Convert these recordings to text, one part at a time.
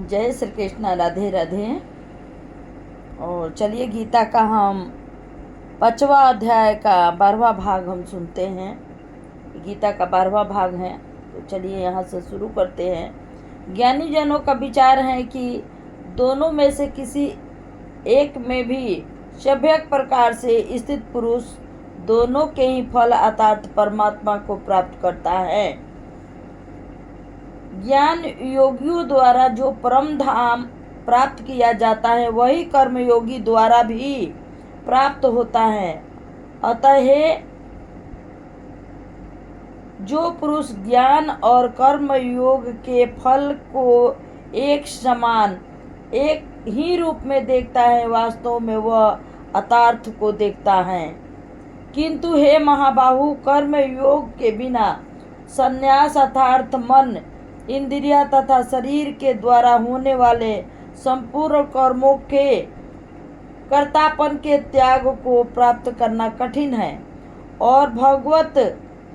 जय श्री कृष्ण। राधे राधे। और चलिए गीता का हम 5वां अध्याय का 12वां भाग हम सुनते हैं। गीता का 12वां भाग है, तो चलिए यहाँ से शुरू करते हैं। ज्ञानी जनों का विचार है कि दोनों में से किसी एक में भी सभ्यक प्रकार से स्थित पुरुष दोनों के ही फल अर्थात परमात्मा को प्राप्त करता है। ज्ञान योगियों द्वारा जो परम धाम प्राप्त किया जाता है वही कर्मयोगी द्वारा भी प्राप्त होता है। अतः जो पुरुष ज्ञान और कर्म योग के फल को एक समान एक ही रूप में देखता है, वास्तव में वह अतार्थ को देखता है। किंतु हे महाबाहु, कर्म योग के बिना संन्यास अर्थात मन, इंद्रिया तथा शरीर के द्वारा होने वाले संपूर्ण कर्मों के कर्तापन के त्याग को प्राप्त करना कठिन है, और भगवत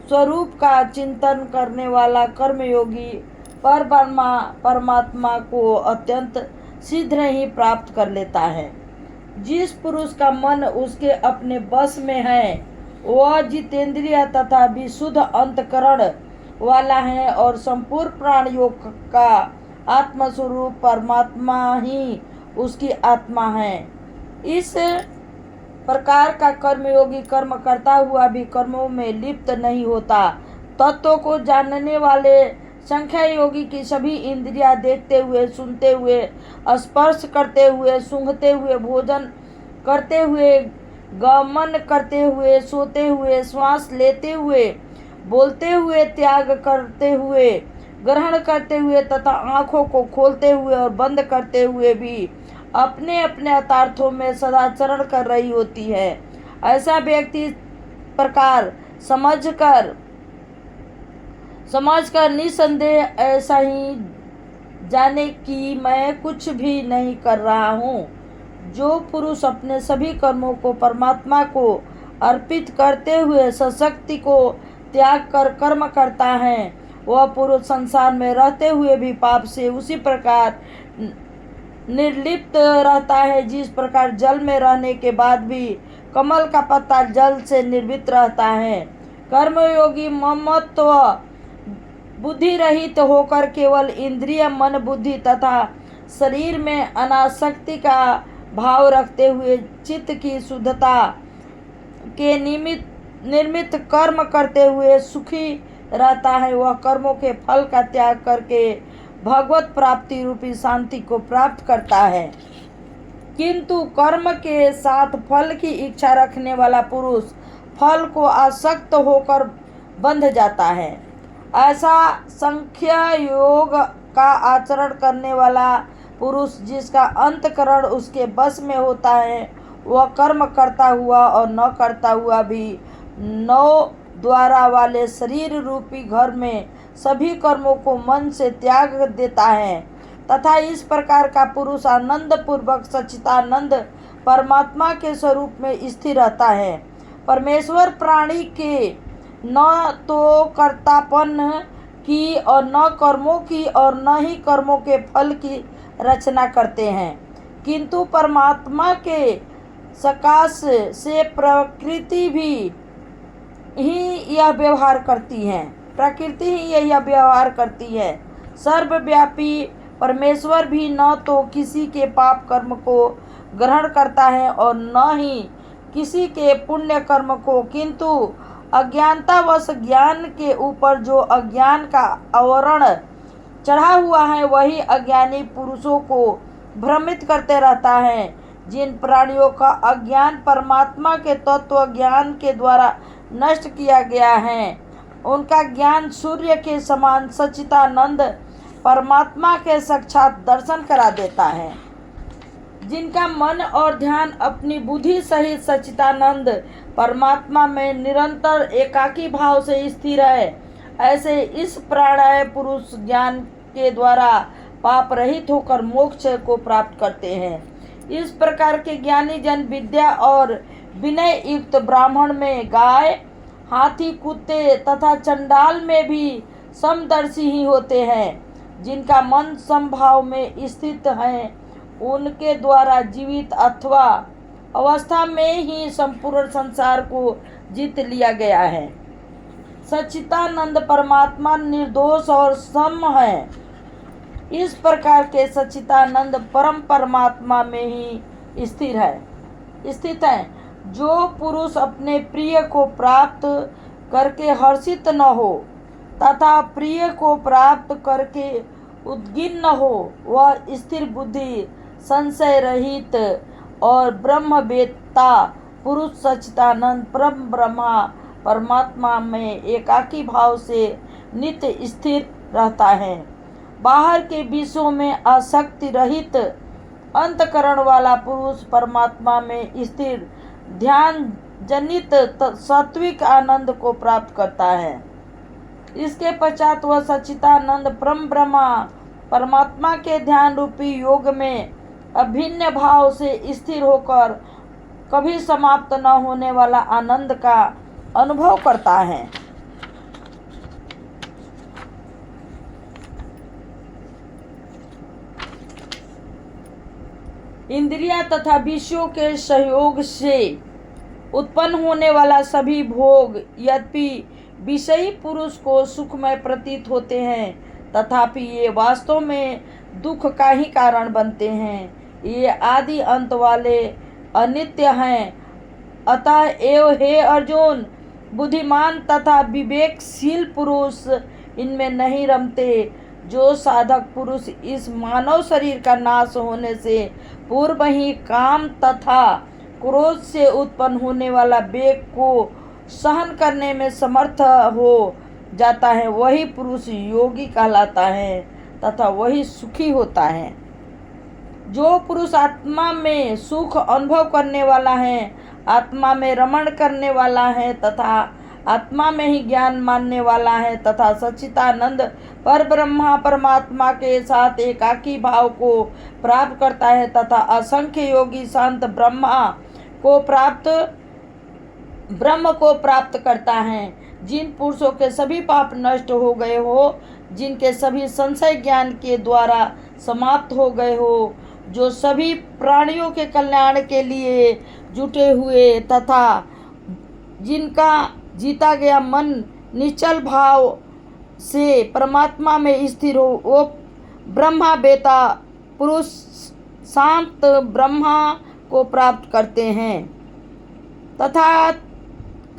स्वरूप का चिंतन करने वाला कर्मयोगी परमात्मा को अत्यंत शीघ्र ही प्राप्त कर लेता है। जिस पुरुष का मन उसके अपने बस में है वह जितेंद्रिय तथा विशुद्ध अंतकरण वाला है, और संपूर्ण प्राणियों का आत्मस्वरूप परमात्मा ही उसकी आत्मा है। इस प्रकार का कर्मयोगी कर्म करता हुआ भी कर्मों में लिप्त नहीं होता। तत्व को जानने वाले संख्या योगी की सभी इंद्रियां देखते हुए, सुनते हुए, स्पर्श करते हुए, सूंघते हुए, भोजन करते हुए, गमन करते हुए, सोते हुए, श्वास लेते हुए, बोलते हुए, त्याग करते हुए, ग्रहण करते हुए तथा आँखों को खोलते हुए और बंद करते हुए भी अपने अपने अर्थों में सदाचरण कर रही होती है। ऐसा व्यक्ति प्रकार समझकर निसंदेह ऐसा ही जाने कि मैं कुछ भी नहीं कर रहा हूँ। जो पुरुष अपने सभी कर्मों को परमात्मा को अर्पित करते हुए सशक्ति को त्याग कर कर्म करता है, वह पुरुष संसार में रहते हुए भी पाप से उसी प्रकार निर्लिप्त रहता है जिस प्रकार जल में रहने के बाद भी कमल का पत्ता जल से निर्भीत रहता है। कर्मयोगी ममत्व बुद्धि रहित होकर केवल इंद्रिय, मन, बुद्धि तथा शरीर में अनासक्ति का भाव रखते हुए चित्त की शुद्धता के निर्मित कर्म करते हुए सुखी रहता है। वह कर्मों के फल का त्याग करके भगवत प्राप्ति रूपी शांति को प्राप्त करता है। किंतु कर्म के साथ फल की इच्छा रखने वाला पुरुष फल को आसक्त होकर बंध जाता है। ऐसा संख्य योग का आचरण करने वाला पुरुष जिसका अंतकरण उसके बस में होता है, वह कर्म करता हुआ और न करता हुआ भी 9 द्वारा वाले शरीर रूपी घर में सभी कर्मों को मन से त्याग देता है, तथा इस प्रकार का पुरुष आनंद पूर्वक सच्चिदानंद परमात्मा के स्वरूप में स्थिर रहता है। परमेश्वर प्राणी के न तो कर्तापन की और न कर्मों की और न ही कर्मों के फल की रचना करते हैं, किंतु परमात्मा के सकाश से प्रकृति ही यह व्यवहार करती है। सर्वव्यापी परमेश्वर भी न तो किसी के पाप कर्म को ग्रहण करता है और न ही किसी के पुण्य कर्म को, किंतु अज्ञानतावश ज्ञान के ऊपर जो अज्ञान का आवरण चढ़ा हुआ है वही अज्ञानी पुरुषों को भ्रमित करते रहता है। जिन प्राणियों का अज्ञान परमात्मा के तत्व ज्ञान के द्वारा नष्ट किया गया है, उनका ज्ञान सूर्य के समान सच्चिदानंद परमात्मा के साक्षात दर्शन करा देता है। जिनका मन और ध्यान अपनी बुद्धि सहित सच्चिदानंद परमात्मा में निरंतर एकाकी भाव से स्थिर है, ऐसे इस प्राणाय पुरुष ज्ञान के द्वारा पाप रहित होकर मोक्ष को प्राप्त करते हैं। इस प्रकार के ज्ञानी जन विद्या और विनय युक्त ब्राह्मण में गाय, हाथी, कुत्ते तथा चंडाल में भी समदर्शी ही होते हैं। जिनका मन समभाव में स्थित है, उनके द्वारा जीवित अथवा अवस्था में ही संपूर्ण संसार को जीत लिया गया है। सच्चिदानंद परमात्मा निर्दोष और सम है। इस प्रकार के सच्चिदानंद परम परमात्मा में ही स्थित है। जो पुरुष अपने प्रिय को प्राप्त करके हर्षित न हो तथा प्रिय को प्राप्त करके उद्गिन्न न हो, वह स्थिर बुद्धि, संशय रहित और ब्रह्मवेत्ता पुरुष सच्चिदानंद परम ब्रह्मा परमात्मा में एकाकी भाव से नित्य स्थिर रहता है। बाहर के विषयों में आसक्ति रहित अंतकरण वाला पुरुष परमात्मा में स्थिर ध्यान जनित सात्विक आनंद को प्राप्त करता है। इसके पश्चात वह सच्चिदानंद परम ब्रह्मा परमात्मा के ध्यान रूपी योग में अभिन्न भाव से स्थिर होकर कभी समाप्त न होने वाला आनंद का अनुभव करता है। इंद्रियां तथा विषयों के सहयोग से उत्पन्न होने वाला सभी भोग यद्यपि विषयी पुरुष को सुखमय प्रतीत होते हैं, तथापि ये वास्तव में दुख का ही कारण बनते हैं। ये आदि अंत वाले अनित्य हैं। अतः एव हे अर्जुन, बुद्धिमान तथा विवेकशील पुरुष इनमें नहीं रमते। जो साधक पुरुष इस मानव शरीर का नाश होने से पूर्व ही काम तथा क्रोध से उत्पन्न होने वाला वेग को सहन करने में समर्थ हो जाता है, वही पुरुष योगी कहलाता है तथा वही सुखी होता है। जो पुरुष आत्मा में सुख अनुभव करने वाला है, आत्मा में रमण करने वाला है तथा आत्मा में ही ज्ञान मानने वाला है तथा सच्चिदानंद पर ब्रह्मा परमात्मा के साथ एकाकी भाव को प्राप्त करता है तथा असंख्य योगी शांत ब्रह्म को प्राप्त करता है, जिन पुरुषों के सभी पाप नष्ट हो गए हो, जिनके सभी संशय ज्ञान के द्वारा समाप्त हो गए हो, जो सभी प्राणियों के कल्याण के लिए जुटे हुए तथा जिनका जीता गया मन निश्चल भाव से परमात्मा में स्थिर हो, वो ब्रह्मा बेता पुरुष शांत ब्रह्मा को प्राप्त करते हैं तथा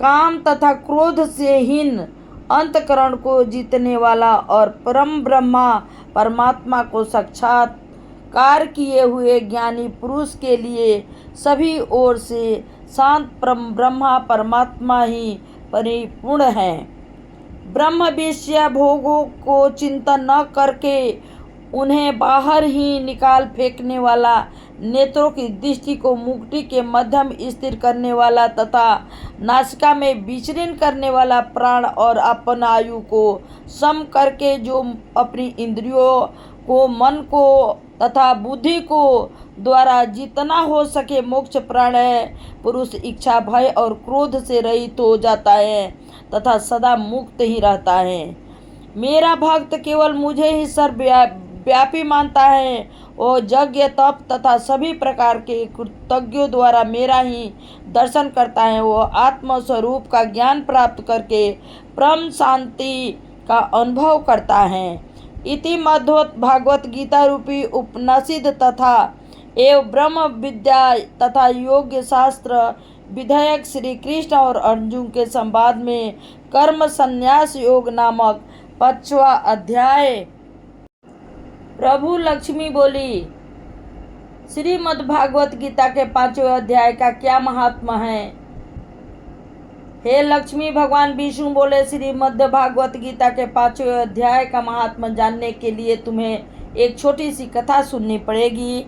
काम तथा क्रोध से हीन अंतकरण को जीतने वाला और परम ब्रह्मा परमात्मा को साक्षात्कार किए हुए ज्ञानी पुरुष के लिए सभी ओर से शांत परम ब्रह्मा परमात्मा ही परिपूर्ण है। ब्रह्म विषय भोगों को चिंतन न करके उन्हें बाहर ही निकाल फेंकने वाला, नेत्रों की दृष्टि को मुक्ति के मध्यम स्थिर करने वाला तथा नासिका में विचरण करने वाला प्राण और अपन आयु को सम करके जो अपनी इंद्रियों को, मन को तथा बुद्धि को द्वारा जितना हो सके मोक्ष प्राण है, पुरुष इच्छा भय और क्रोध से रहित हो जाता है तथा सदा मुक्त ही रहता है। मेरा भक्त केवल मुझे ही सर्वव्यापी मानता है। वो यज्ञ तप तथा सभी प्रकार के कृतज्ञों द्वारा मेरा ही दर्शन करता है। वो आत्म स्वरूप का ज्ञान प्राप्त करके परम शांति का अनुभव करता है। इति मध्वत भागवत गीता रूपी उपनिषद तथा एवं ब्रह्म विद्या तथा योग शास्त्र विधेयक श्री कृष्ण और अर्जुन के संवाद में कर्म संन्यास योग नामक 5वां अध्याय। प्रभु लक्ष्मी बोली, श्रीमद् भागवत गीता के 5वें अध्याय का क्या महात्मा है? हे लक्ष्मी, भगवान विष्णु बोले, श्रीमद् भागवत गीता के 5वें अध्याय का महात्मा जानने के लिए तुम्हें एक छोटी सी कथा सुननी पड़ेगी।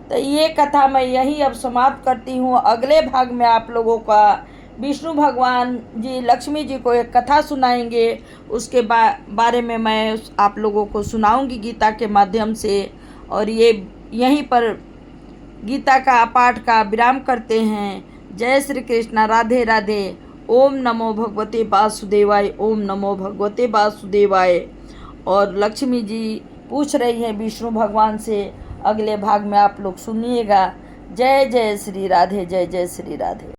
तो ये कथा मैं यही अब समाप्त करती हूँ। अगले भाग में आप लोगों का विष्णु भगवान जी लक्ष्मी जी को एक कथा सुनाएंगे, उसके बारे में मैं आप लोगों को सुनाऊंगी गीता के माध्यम से। और ये यहीं पर गीता का पाठ का विराम करते हैं। जय श्री कृष्ण, राधे राधे। ओम नमो भगवते वासुदेवाय, ओम नमो भगवते वासुदेवाय। और लक्ष्मी जी पूछ रही हैं विष्णु भगवान से। अगले भाग में आप लोग सुनिएगा। जय जय श्री राधे, जय जय श्री राधे।